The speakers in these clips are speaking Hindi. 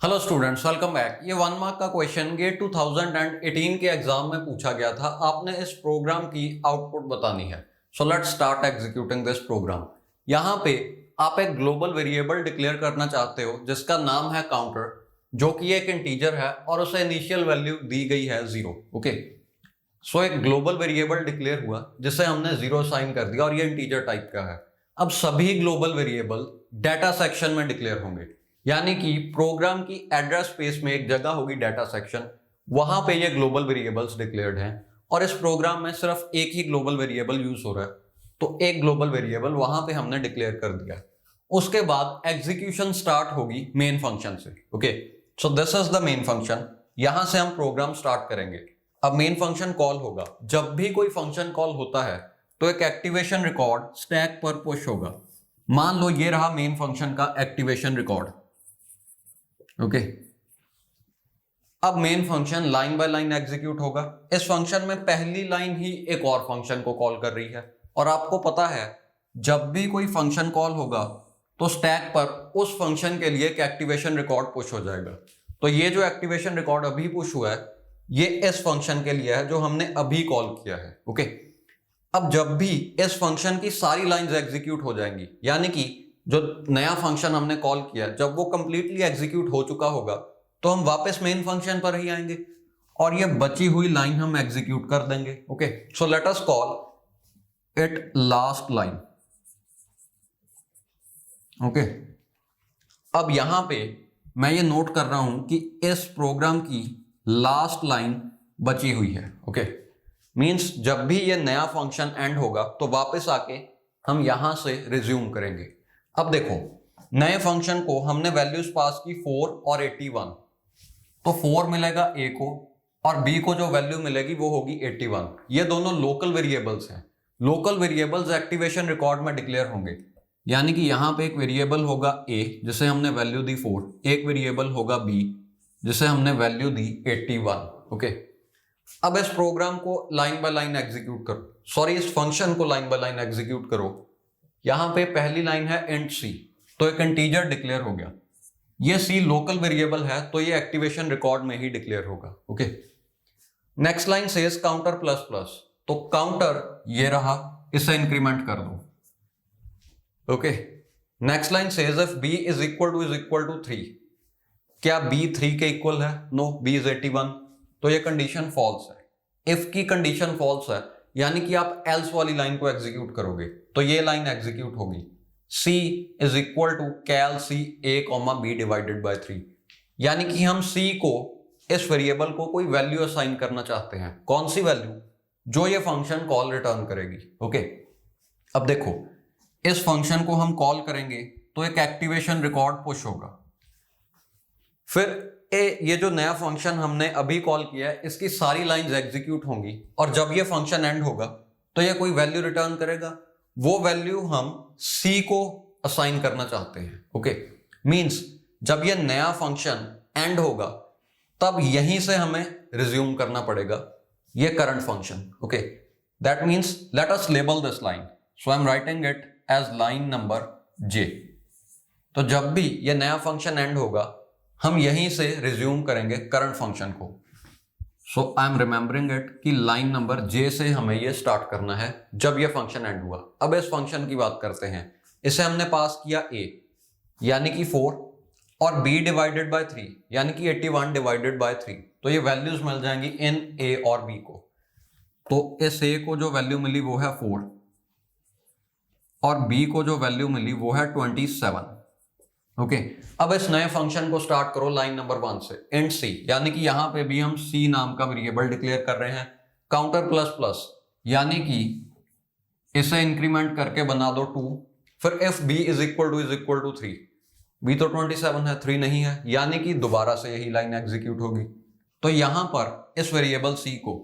Hello students, welcome back. ये 1 मार्क का क्वेश्चन ये 2018 के एग्जाम में पूछा गया था। आपने इस प्रोग्राम की आउटपुट बतानी है। So let's start executing this program. यहाँ पे आप एक ग्लोबल वेरिएबल डिक्लेयर करना चाहते हो जिसका नाम है काउंटर, जो कि एक इंटीजर है और उसे इनिशियल वैल्यू दी गई है 0। ओके, सो एक ग्लोबल वेरिएबल डिक्लेयर हुआ जिसे हमने 0 साइन कर दिया और ये इंटीजर टाइप का है। अब सभी ग्लोबल वेरिएबल डाटा सेक्शन में डिक्लेयर होंगे, यानी कि प्रोग्राम की एड्रेस स्पेस में एक जगह होगी डाटा सेक्शन, वहां पे ये ग्लोबल वेरिएबल्स डिक्लेयर्ड हैं। और इस प्रोग्राम में सिर्फ एक ही ग्लोबल वेरिएबल यूज हो रहा है, तो एक ग्लोबल वेरिएबल वहां पे हमने डिक्लेयर कर दिया। उसके बाद एग्जीक्यूशन स्टार्ट होगी मेन फंक्शन से। Okay, so this is the main function. यहां से हम प्रोग्राम स्टार्ट करेंगे। अब मेन फंक्शन कॉल होगा। जब भी कोई फंक्शन कॉल होता है तो एक एक्टिवेशन रिकॉर्ड स्टैक पर पुश होगा। मान लो ये रहा मेन फंक्शन का एक्टिवेशन रिकॉर्ड। ओके, अब main function line by line execute होगा। इस फंक्शन में पहली लाइन ही एक और फंक्शन को कॉल कर रही है, और आपको पता है जब भी कोई फंक्शन कॉल होगा तो स्टैक पर उस फंक्शन के लिए एक एक्टिवेशन रिकॉर्ड पुश हो जाएगा। तो ये जो एक्टिवेशन रिकॉर्ड अभी पुश हुआ है ये इस फंक्शन के लिए है जो हमने अभी कॉल किया है। ओके, अब जब भी इस फंक्शन की सारी लाइंस एग्जीक्यूट हो जाएंगी, यानी कि जो नया फंक्शन हमने कॉल किया जब वो कंप्लीटली एग्जीक्यूट हो चुका होगा, तो हम वापस मेन फंक्शन पर ही आएंगे और ये बची हुई लाइन हम एग्जीक्यूट कर देंगे। Okay, so let us call it last line. Okay, अब यहां पे मैं ये नोट कर रहा हूं कि इस प्रोग्राम की लास्ट लाइन बची हुई है। ओके, मींस जब भी ये नया फंक्शन एंड होगा तो वापस आके हम यहां से रिज्यूम करेंगे। अब देखो, नए फंक्शन को हमने वैल्यूज पास की 4 और 81, तो 4 मिलेगा a को और b को जो वैल्यू मिलेगी वो होगी 81। ये दोनों लोकल वेरिएबल्स हैं। लोकल वेरिएबल्स एक्टिवेशन रिकॉर्ड में डिक्लेयर होंगे, यानी कि यहां पे एक वेरिएबल होगा a जिसे हमने वैल्यू दी 4, एक वेरिएबल होगा b जिसे हमने वैल्यू दी 81। ओके, अब इस प्रोग्राम को लाइन बाय लाइन एग्जीक्यूट करो, सॉरी इस फंक्शन को लाइन बाय लाइन एग्जीक्यूट करो। यहां पे पहली लाइन है इंट c, तो एक इंटीजर डिक्लेयर हो गया। ये c लोकल वेरिएबल है तो ये एक्टिवेशन रिकॉर्ड में ही डिक्लेयर होगा। Okay, next line says counter plus plus, तो काउंटर ये रहा, इसे इंक्रीमेंट कर दो। Okay, next line says if b is equal to 3, क्या b 3 के इक्वल है? नो, b इज 81, तो ये कंडीशन फॉल्स है। इफ की कंडीशन फॉल्स है यानी कि आप एल्स वाली लाइन को एग्जीक्यूट करोगे तो ये लाइन एग्जीक्यूट होगी c is equal to call c a comma b divided by 3, यानी कि हम c को इस वेरिएबल को कोई वैल्यू असाइन करना चाहते हैं। कौन सी वैल्यू? जो ये फंक्शन कॉल रिटर्न करेगी। ओके, अब देखो इस फंक्शन को हम कॉल करेंगे तो एक एक्टिवेशन रिकॉर्ड पुश होगा। फिर ये जो नया फंक्शन हमने अभी कॉल किया है इसकी सारी लाइंस एग्जीक्यूट होंगी, और जब ये फंक्शन एंड होगा तो ये कोई वैल्यू रिटर्न करेगा। वो वैल्यू हम c को असाइन करना चाहते हैं। ओके, मींस जब ये नया फंक्शन एंड होगा तब यहीं से हमें रिज्यूम करना पड़ेगा ये current function. Okay, that means let us label this line, so I am writing it as line number j। तो जब भी ये नया फंक्शन एंड होगा हम यहीं से रिज्यूम करेंगे करंट फंक्शन को। सो आई एम रिमेंबरिंग इट कि लाइन नंबर j से हमें ये स्टार्ट करना है जब ये फंक्शन एंड हुआ। अब इस फंक्शन की बात करते हैं। इसे हमने पास किया a यानी कि 4 और b डिवाइडेड बाय 3 यानी कि 81 डिवाइडेड बाय 3, तो ये वैल्यूज मिल जाएंगी इन a और b को। तो इस a को जो वैल्यू मिली वो है 4 और b को जो वैल्यू मिली वो है 27। ओके, अब इस नए फंक्शन को स्टार्ट करो लाइन नंबर 1 से, इंट c, यानी कि यहां पे भी हम c नाम का वेरिएबल डिक्लेयर कर रहे हैं। काउंटर प्लस प्लस यानी कि इसे इंक्रीमेंट करके बना दो 2, फिर if b is equal to 3, b तो 27 है, 3 नहीं है, यानी कि दोबारा से यही लाइन एग्जीक्यूट होगी। तो यहां पर इस वेरिएबल c को,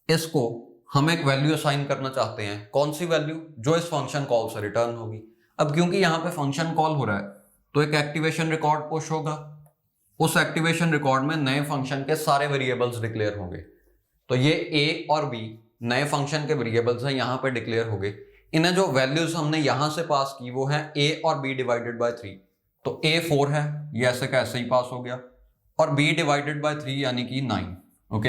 इसको हम एक वैल्यू असाइन करना चाहते हैं। कौन सी वैल्यू? जो इस फंक्शन कॉल से रिटर्न होगी। अब क्योंकि यहां पे फंक्शन कॉल हो रहा है तो एक एक्टिवेशन रिकॉर्ड पुश होगा। उस एक्टिवेशन रिकॉर्ड में नए फंक्शन के सारे वेरिएबल्स डिक्लेयर होंगे। तो ये a और b नए फंक्शन के वेरिएबल्स हैं, यहां पे डिक्लेयर हो गए। इन्हें जो वैल्यूज हमने यहां से पास की वो है a और b डिवाइडेड बाय 3। तो a 4 है, ये ऐसे का ऐसे ही पास हो गया, और b डिवाइडेड बाय 3 यानी कि 9। ओके,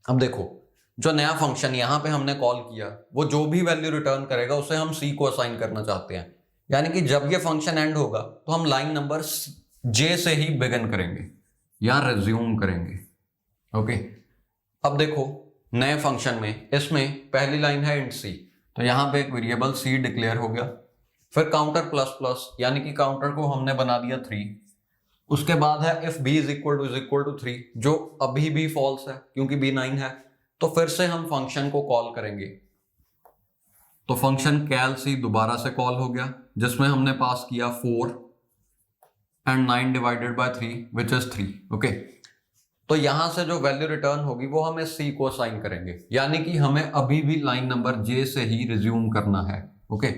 अब देखो जो नया फंक्शन यहां पे हमने कॉल किया वो जो भी वैल्यू रिटर्न करेगा उसे हम c को असाइन करना चाहते हैं, यानी कि जब ये फंक्शन एंड होगा तो हम लाइन नंबर j से ही बिगिन करेंगे या रिज्यूम करेंगे। ओके, अब देखो नए फंक्शन में इसमें पहली लाइन है इंट c, तो यहां पे एक वेरिएबल c डिक्लेयर हो गया, फिर काउंटर प्लस प्लस यानी कि काउंटर को हमने बना दिया 3, उसके बाद है if b is equal to 3 जो अभी भी फॉल्स है क्योंकि b 9 है, तो फिर से हम फंक्शन को कॉल करेंगे। तो फंक्शन कैल सी दोबारा से कॉल हो गया जिसमें हमने पास किया 4 and 9 divided by 3 which is 3। Okay, तो यहां से जो वैल्यू रिटर्न होगी वो हमें सी को असाइन करेंगे, यानी कि हमें अभी भी लाइन नंबर जे से ही रिज्यूम करना है। ओके,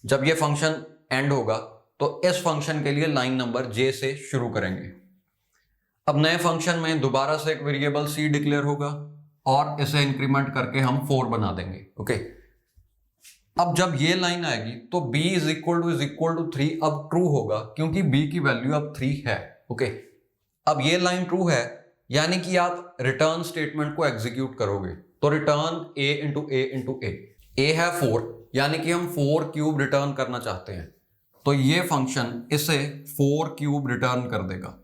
जब ये फंक्शन एंड होगा तो इस फंक्शन के लिए लाइन नंबर जे से शुरू करेंगे। अब नए फंक्शन में दोबारा से एक वेरिएबल सी डिक्लेयर होगा और इसे इंक्रीमेंट करके हम 4 बना देंगे। ओके, अब जब ये लाइन आएगी तो b इज इक्वल टू 3 अब ट्रू होगा क्योंकि b की वैल्यू अब 3 है। ओके, अब ये लाइन ट्रू है यानी कि आप रिटर्न स्टेटमेंट को एग्जीक्यूट करोगे, तो रिटर्न a इंटू ए है 4 यानी कि हम 4 क्यूब रिटर्न करना चाहते हैं, तो ये फंक्शन इसे 4 क्यूब रिटर्न कर देगा।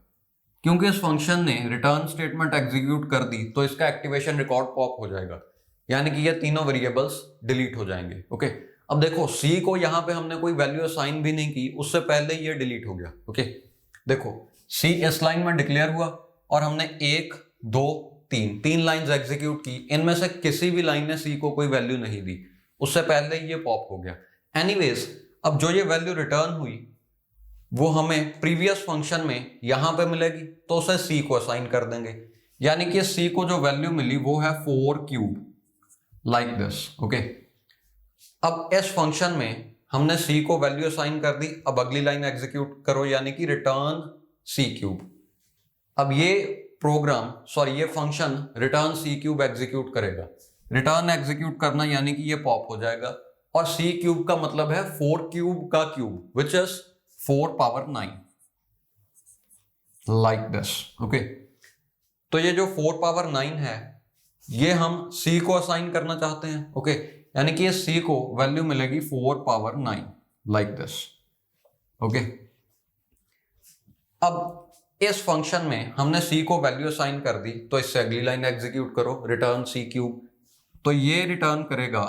क्योंकि इस फंक्शन ने रिटर्न स्टेटमेंट एग्जीक्यूट कर दी तो इसका एक्टिवेशन रिकॉर्ड पॉप हो जाएगा, यानी कि ये तीनों वेरिएबल्स डिलीट हो जाएंगे। ओके, अब देखो c को यहाँ पे हमने कोई वैल्यू असाइन भी नहीं की, उससे पहले ये डिलीट हो गया। ओके, देखो c इस लाइन में डिक्लेयर हुआ और हमने 1 2 3 लाइंस एग्जीक्यूट की, इनमें से किसी भी लाइन ने c को कोई वैल्यू नहीं दी, उससे पहले ये पॉप हो गया। एनीवेज, अब जो ये वैल्यू रिटर्न हुई वो हमें प्रीवियस फंक्शन में यहां पे मिलेगी, तो उसे c को असाइन कर देंगे, यानी कि c को जो वैल्यू मिली वो है 4 क्यूब लाइक दिस। ओके, अब इस फंक्शन में हमने c को वैल्यू असाइन कर दी, अब अगली लाइन एग्जीक्यूट करो यानी कि रिटर्न c क्यूब। अब ये ये function return c cube execute करेगा, रिटर्न एग्जीक्यूट करना यानी कि ये पॉप हो जाएगा, और c क्यूब का मतलब है 4 क्यूब का cube which is 4 power 9 like this. Okay, तो ये जो 4 पावर 9 है ये हम c को असाइन करना चाहते हैं। ओके, यानी कि ये c को वैल्यू मिलेगी 4 पावर 9 लाइक दिस। ओके, अब इस फंक्शन में हमने c को वैल्यू असाइन कर दी, तो इससे अगली लाइन एग्जीक्यूट करो रिटर्न c क्यूब, तो ये रिटर्न करेगा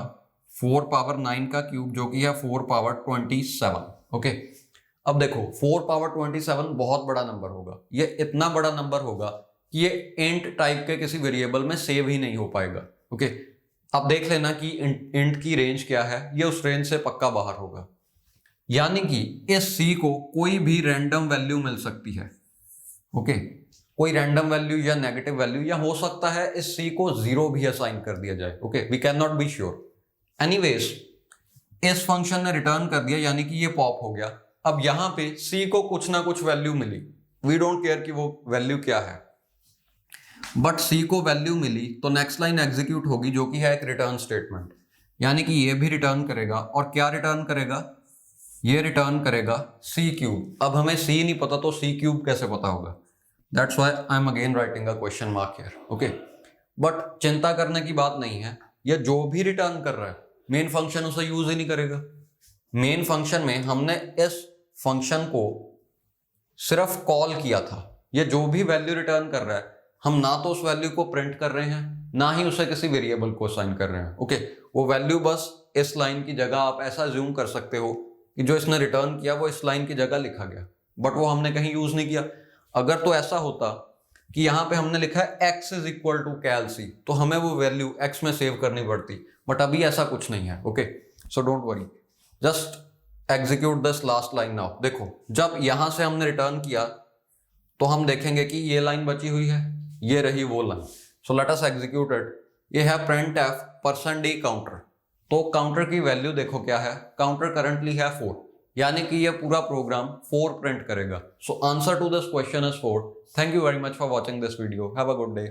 4 पावर 9 का क्यूब जो कि है 4 पावर 27। ओके, अब देखो 4 पावर 27 बहुत बड़ा नंबर होगा, ये इतना बड़ा नंबर होगा कि ये इंट टाइप के किसी वेरिएबल में सेव ही नहीं हो पाएगा। ओके, अब देख लेना कि इंट की रेंज क्या है, ये उस रेंज से पक्का बाहर होगा, यानी कि इस c को कोई भी रैंडम वैल्यू मिल सकती है। ओके, कोई रैंडम वैल्यू या नेगेटिव वैल्यू, या हो सकता है इस c को 0 भी असाइन कर दिया जाए। Okay, we can not be sure. Anyways, इस फंक्शन ने रिटर्न कर दिया यानी कि ये पॉप हो गया। अब यहां पे c को कुछ ना कुछ वैल्यू मिली, वी डोंट केयर कि वो वैल्यू क्या है, बट c को वैल्यू मिली तो नेक्स्ट लाइन एग्जीक्यूट होगी जो कि है एक रिटर्न स्टेटमेंट, यानी कि ये भी रिटर्न करेगा, और क्या रिटर्न करेगा, ये रिटर्न करेगा c क्यूब। अब हमें c नहीं पता तो c क्यूब कैसे पता होगा, that's why I am again writing a question mark here. Okay, but चिंता करने की बात नहीं है, ये जो भी रिटर्न कर रहा है मेन फंक्शन उसे यूज ही नहीं करेगा। मेन फंक्शन में हमने इस फंक्शन को सिर्फ कॉल किया था, ये जो भी वैल्यू रिटर्न कर रहा है हम ना तो उस वैल्यू को प्रिंट कर रहे हैं ना ही उसे किसी वेरिएबल को असाइन कर रहे हैं। ओके, वो वैल्यू बस इस लाइन की जगह आप ऐसा अज्यूम कर सकते हो कि जो इसने रिटर्न किया वो इस लाइन की जगह लिखा गया, बट वो हमने कहीं यूज नहीं किया। अगर तो ऐसा होता कि यहाँ पे हमने लिखा है x इज इक्वल टू कैल सी, तो हमें वो वैल्यू x में सेव करनी पड़ती, बट अभी ऐसा कुछ नहीं है। Okay, so don't worry, just execute this last line now. देखो जब यहां से हमने रिटर्न किया तो हम देखेंगे कि ये लाइन बची हुई है, ये रही वो line. So let us execute it. ये है printf %d काउंटर, तो काउंटर की वैल्यू देखो क्या है, काउंटर करंटली है 4, यानी कि ये पूरा प्रोग्राम 4 प्रिंट करेगा। So answer to this question is 4। Thank you very much for watching this video, have a good day.